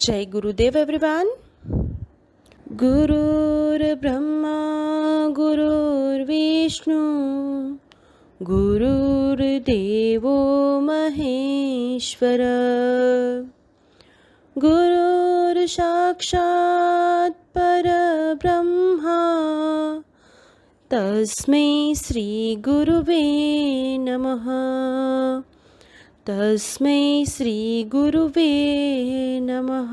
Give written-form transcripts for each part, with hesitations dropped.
जय गुरुदेव एवरीवन। गुरुर्ब्रह्मा गुरुर्विष्णु गुरुर्देवो महेश्वर गुरुर्साक्षात् परब्रह्मा तस्मै श्री गुरुवे नमः। तस्मै श्री गुरुवे नमः।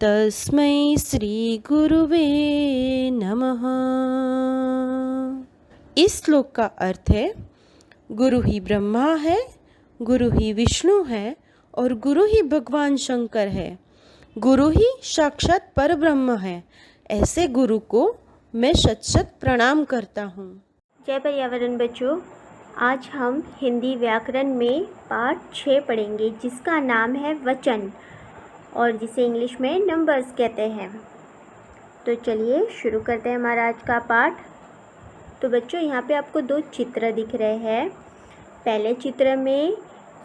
तस्मै श्री गुरुवे नमः। इस श्लोक का अर्थ है, गुरु ही ब्रह्मा है, गुरु ही विष्णु है और गुरु ही भगवान शंकर है। गुरु ही साक्षात परब्रह्म है। ऐसे गुरु को मैं शत शत प्रणाम करता हूँ। जय पर्यावरण बच्चों, आज हम हिंदी व्याकरण में पाठ 6 पढ़ेंगे, जिसका नाम है वचन और जिसे इंग्लिश में नंबर्स कहते हैं। तो चलिए शुरू करते हैं हमारा आज का पाठ। तो बच्चों, यहाँ पे आपको 2 चित्र दिख रहे हैं। पहले चित्र में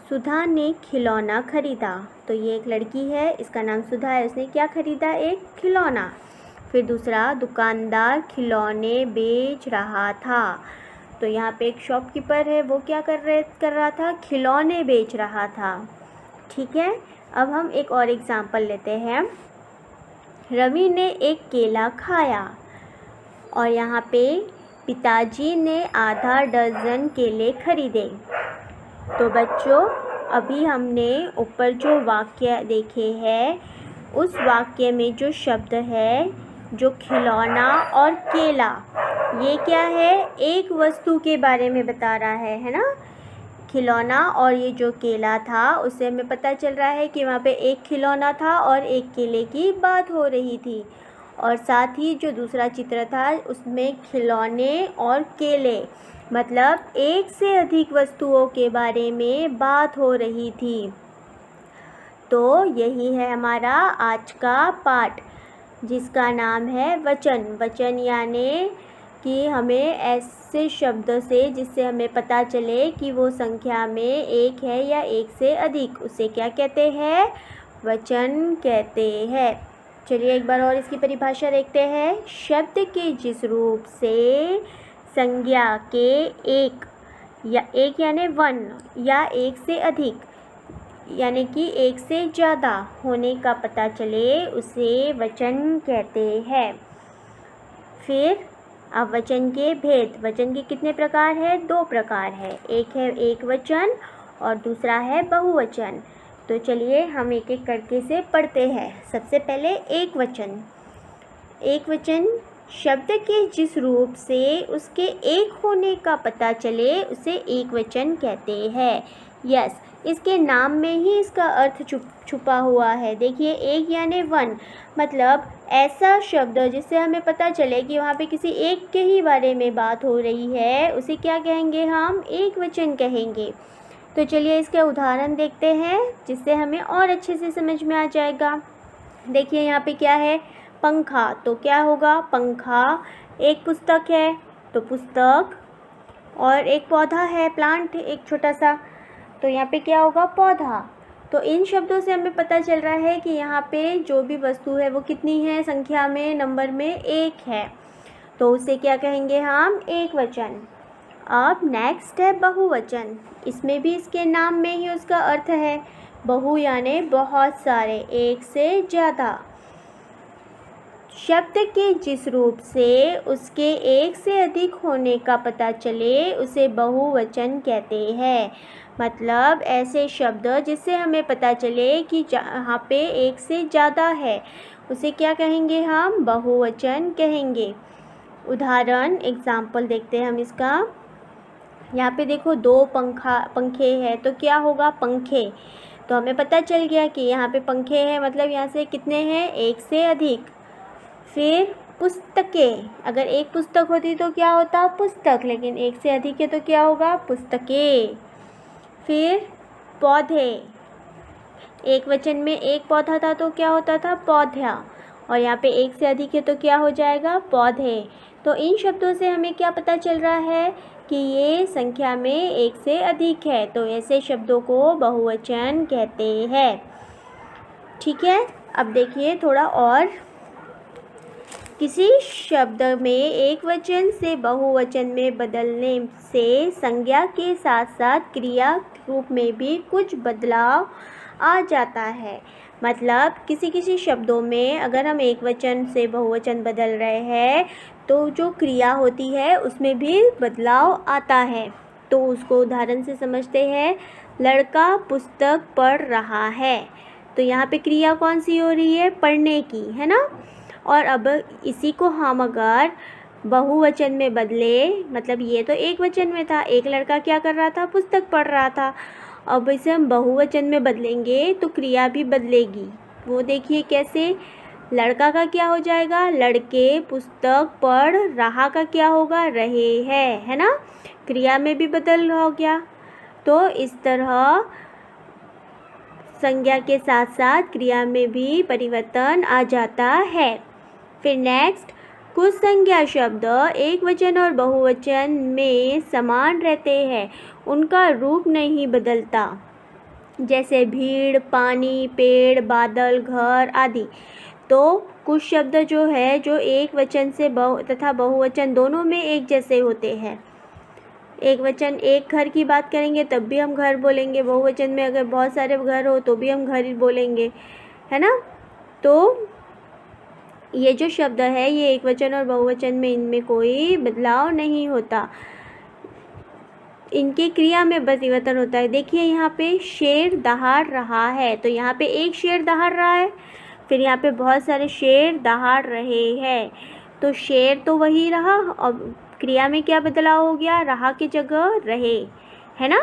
सुधा ने खिलौना खरीदा। तो ये एक लड़की है, इसका नाम सुधा है। उसने क्या खरीदा? एक खिलौना। फिर दूसरा, दुकानदार खिलौने बेच रहा था। तो यहाँ पे एक शॉपकीपर है, वो क्या कर रहा था? खिलौने बेच रहा था। ठीक है, अब हम एक और एग्जाम्पल लेते हैं। रवि ने एक केला खाया और यहाँ पे पिताजी ने आधा दर्जन केले खरीदे। तो बच्चों, अभी हमने ऊपर जो वाक्य देखे हैं, उस वाक्य में जो शब्द है, जो खिलौना और केला, ये क्या है? एक वस्तु के बारे में बता रहा है ना। खिलौना और ये जो केला था, उससे हमें पता चल रहा है कि वहाँ पे एक खिलौना था और एक केले की बात हो रही थी। और साथ ही जो दूसरा चित्र था, उसमें खिलौने और केले, मतलब एक से अधिक वस्तुओं के बारे में बात हो रही थी। तो यही है हमारा आज का पाठ, जिसका नाम है वचन। वचन यानी कि हमें ऐसे शब्द से जिससे हमें पता चले कि वो संख्या में एक है या एक से अधिक, उसे क्या कहते हैं? वचन कहते हैं। चलिए एक बार और इसकी परिभाषा देखते हैं। शब्द के जिस रूप से संज्ञा के एक या एक यानी 1 या एक से अधिक यानी कि एक से ज़्यादा होने का पता चले, उसे वचन कहते हैं। फिर अब वचन के भेद। वचन के कितने प्रकार है? 2 प्रकार है। एक है एक वचन और दूसरा है बहुवचन। तो चलिए हम एक एक करके से पढ़ते हैं। सबसे पहले एक वचन। एक वचन शब्द के जिस रूप से उसके एक होने का पता चले, उसे एक वचन कहते हैं। यस, इसके नाम में ही इसका अर्थ छुपा हुआ है। देखिए, एक यानी 1, मतलब ऐसा शब्द जिससे हमें पता चले कि वहाँ पे किसी एक के ही बारे में बात हो रही है, उसे क्या कहेंगे? हम एक वचन कहेंगे। तो चलिए इसके उदाहरण देखते हैं, जिससे हमें और अच्छे से समझ में आ जाएगा। देखिए यहाँ पे क्या है? पंखा। तो क्या होगा? पंखा। एक पुस्तक है तो पुस्तक, और एक पौधा है, प्लांट, एक छोटा सा, तो यहाँ पे क्या होगा? पौधा। तो इन शब्दों से हमें पता चल रहा है कि यहाँ पे जो भी वस्तु है वो कितनी है? संख्या में, नंबर में 1 है। तो उसे क्या कहेंगे हम? एक वचन। अब नेक्स्ट है बहुवचन। इसमें भी इसके नाम में ही उसका अर्थ है। बहु यानी बहुत सारे, एक से ज़्यादा। शब्द के जिस रूप से उसके एक से अधिक होने का पता चले, उसे बहुवचन कहते हैं। मतलब ऐसे शब्द जिससे हमें पता चले कि जहाँ पे एक से ज़्यादा है, उसे क्या कहेंगे हम? बहुवचन कहेंगे। उदाहरण, एग्जाम्पल देखते हैं हम इसका। यहाँ पे देखो 2 पंखे हैं, तो क्या होगा? पंखे। तो हमें पता चल गया कि यहाँ पे पंखे हैं, मतलब यहाँ से कितने हैं? एक से अधिक। फिर पुस्तकें। अगर एक पुस्तक होती तो क्या होता? पुस्तक, लेकिन एक से अधिक है तो क्या होगा? पुस्तकें। फिर पौधे। एक वचन में एक पौधा था तो क्या होता था? पौधा। और यहाँ पे एक से अधिक है तो क्या हो जाएगा? पौधे। तो इन शब्दों से हमें क्या पता चल रहा है कि ये संख्या में एक से अधिक है। तो ऐसे शब्दों को बहुवचन कहते हैं। ठीक है, अब देखिए थोड़ा और। किसी शब्द में एक वचन से बहुवचन में बदलने से संज्ञा के साथ साथ क्रिया रूप में भी कुछ बदलाव आ जाता है। मतलब किसी शब्दों में अगर हम एक वचन से बहुवचन बदल रहे हैं तो जो क्रिया होती है उसमें भी बदलाव आता है। तो उसको उदाहरण से समझते हैं। लड़का पुस्तक पढ़ रहा है, तो यहाँ पे क्रिया कौन सी हो रही है? पढ़ने की, है ना। और अब इसी को हम अगर बहुवचन में बदले, मतलब ये तो एक वचन में था, एक लड़का क्या कर रहा था? पुस्तक पढ़ रहा था। अब इसे हम बहुवचन में बदलेंगे तो क्रिया भी बदलेगी। वो देखिए कैसे। लड़का का क्या हो जाएगा? लड़के पुस्तक पढ़ रहा का क्या होगा? रहे है ना। क्रिया में भी बदल हो गया। तो इस तरह संज्ञा के साथ साथ क्रिया में भी परिवर्तन आ जाता है। फिर नेक्स्ट, कुछ संज्ञा शब्द एक वचन और बहुवचन में समान रहते हैं, उनका रूप नहीं बदलता। जैसे भीड़, पानी, पेड़, बादल, घर आदि। तो कुछ शब्द जो है जो एक वचन से तथा बहुवचन दोनों में एक जैसे होते हैं। एक वचन एक घर की बात करेंगे तब भी हम घर बोलेंगे, बहुवचन में अगर बहुत सारे घर हो तो भी हम घर ही बोलेंगे, है ना। तो ये जो शब्द है ये एक वचन और बहुवचन में इनमें कोई बदलाव नहीं होता, इनके क्रिया में परिवर्तन होता है। देखिए यहाँ पे शेर दहाड़ रहा है, तो यहाँ पे एक शेर दहाड़ रहा है, फिर यहाँ पे बहुत सारे शेर दहाड़ रहे हैं। तो शेर तो वही रहा और क्रिया में क्या बदलाव हो गया? रहा की जगह रहे, है ना।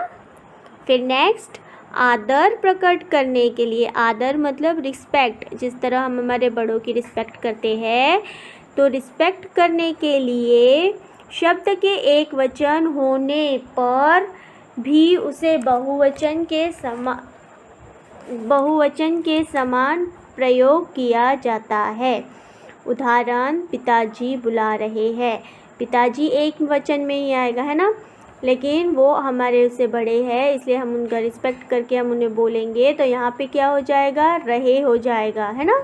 फिर नेक्स्ट, आदर प्रकट करने के लिए, आदर मतलब रिस्पेक्ट, जिस तरह हम हमारे बड़ों की रिस्पेक्ट करते हैं, तो रिस्पेक्ट करने के लिए शब्द के एक वचन होने पर भी उसे बहुवचन के समान प्रयोग किया जाता है। उदाहरण, पिताजी बुला रहे हैं। पिताजी एक वचन में ही आएगा, है ना, लेकिन वो हमारे से बड़े हैं इसलिए हम उनका रिस्पेक्ट करके हम उन्हें बोलेंगे, तो यहाँ पे क्या हो जाएगा? रहे हो जाएगा, है ना।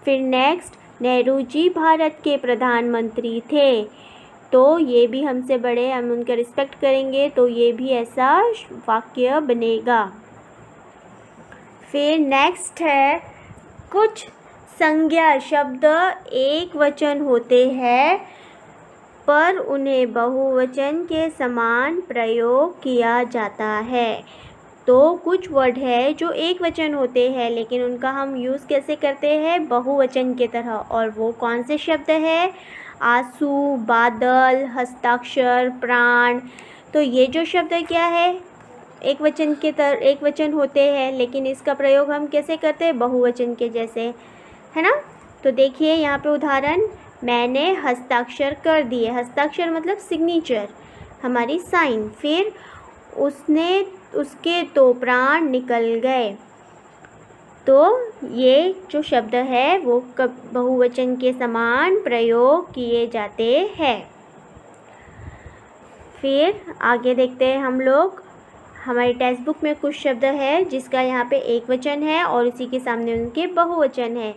फिर नेक्स्ट, नेहरू जी भारत के प्रधानमंत्री थे, तो ये भी हमसे बड़े, हम उनका रिस्पेक्ट करेंगे तो ये भी ऐसा वाक्य बनेगा। फिर नेक्स्ट है, कुछ संज्ञा शब्द एक वचन होते हैं पर उन्हें बहुवचन के समान प्रयोग किया जाता है। तो कुछ वर्ड है जो एक वचन होते हैं लेकिन उनका हम यूज़ कैसे करते हैं? बहुवचन के तरह। और वो कौन से शब्द है? आंसू, बादल, हस्ताक्षर, प्राण। तो ये जो शब्द है क्या है? एक वचन होते हैं लेकिन इसका प्रयोग हम कैसे करते हैं? बहुवचन के जैसे, है ना। तो देखिए यहाँ पे उदाहरण, मैंने हस्ताक्षर कर दिए। हस्ताक्षर मतलब सिग्नेचर, हमारी साइन। फिर उसके तो प्राण निकल गए। तो ये जो शब्द है वो बहुवचन के समान प्रयोग किए जाते हैं। फिर आगे देखते हैं हम लोग। हमारी टेक्स्ट बुक में कुछ शब्द है जिसका यहाँ पे एक वचन है और इसी के सामने उनके बहुवचन है।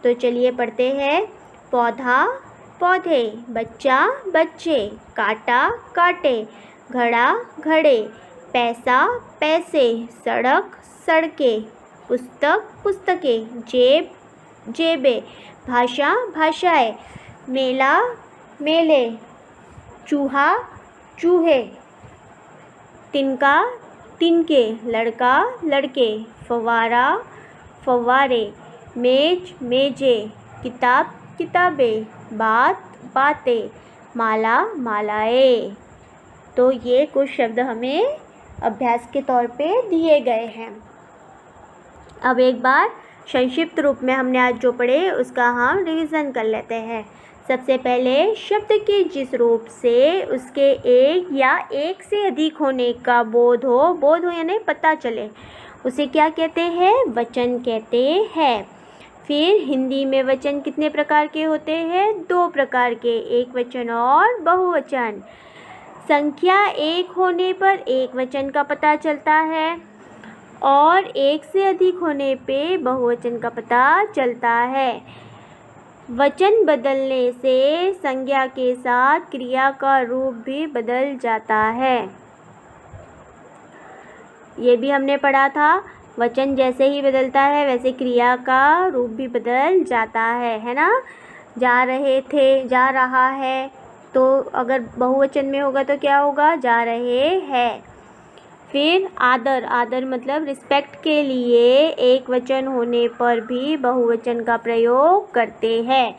तो चलिए पढ़ते हैं। पौधा, पौधे, बच्चा, बच्चे, कांटा, कांटे, घड़ा, घड़े, पैसा, पैसे, सड़क, सड़कें, पुस्तक, पुस्तकें, जेब, जेबें, भाषा, भाषाएं, मेला, मेले, चूहा, चूहे, तिनका, तिनके, लड़का, लड़के, फव्वारा, फव्वारे, मेज, मेजें, किताब, किताबें, बात, बातें, माला, मालाएं। तो ये कुछ शब्द हमें अभ्यास के तौर पे दिए गए हैं। अब एक बार संक्षिप्त रूप में हमने आज जो पढ़े उसका हम रिवीजन कर लेते हैं। सबसे पहले, शब्द के जिस रूप से उसके एक या एक से अधिक होने का बोध हो यानी पता चले, उसे क्या कहते हैं? वचन कहते हैं। फिर हिंदी में वचन कितने प्रकार के होते हैं? 2 प्रकार के, एक वचन और बहुवचन। संख्या एक होने पर एक वचन का पता चलता है और एक से अधिक होने पे बहुवचन का पता चलता है। वचन बदलने से संज्ञा के साथ क्रिया का रूप भी बदल जाता है। ये भी हमने पढ़ा था। वचन जैसे ही बदलता है वैसे क्रिया का रूप भी बदल जाता है ना। जा रहे थे, जा रहा है, तो अगर बहुवचन में होगा तो क्या होगा? जा रहे हैं। फिर आदर, आदर मतलब रिस्पेक्ट के लिए एक वचन होने पर भी बहुवचन का प्रयोग करते हैं।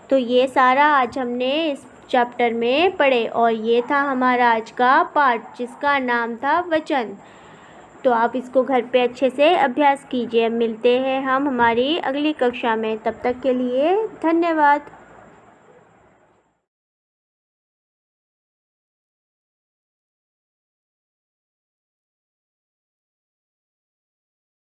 तो ये सारा आज हमने इस चैप्टर में पढ़े और ये था हमारा आज का पाठ जिसका नाम था वचन। तो आप इसको घर पे अच्छे से अभ्यास कीजिए। मिलते हैं हम हमारी अगली कक्षा में। तब तक के लिए धन्यवाद।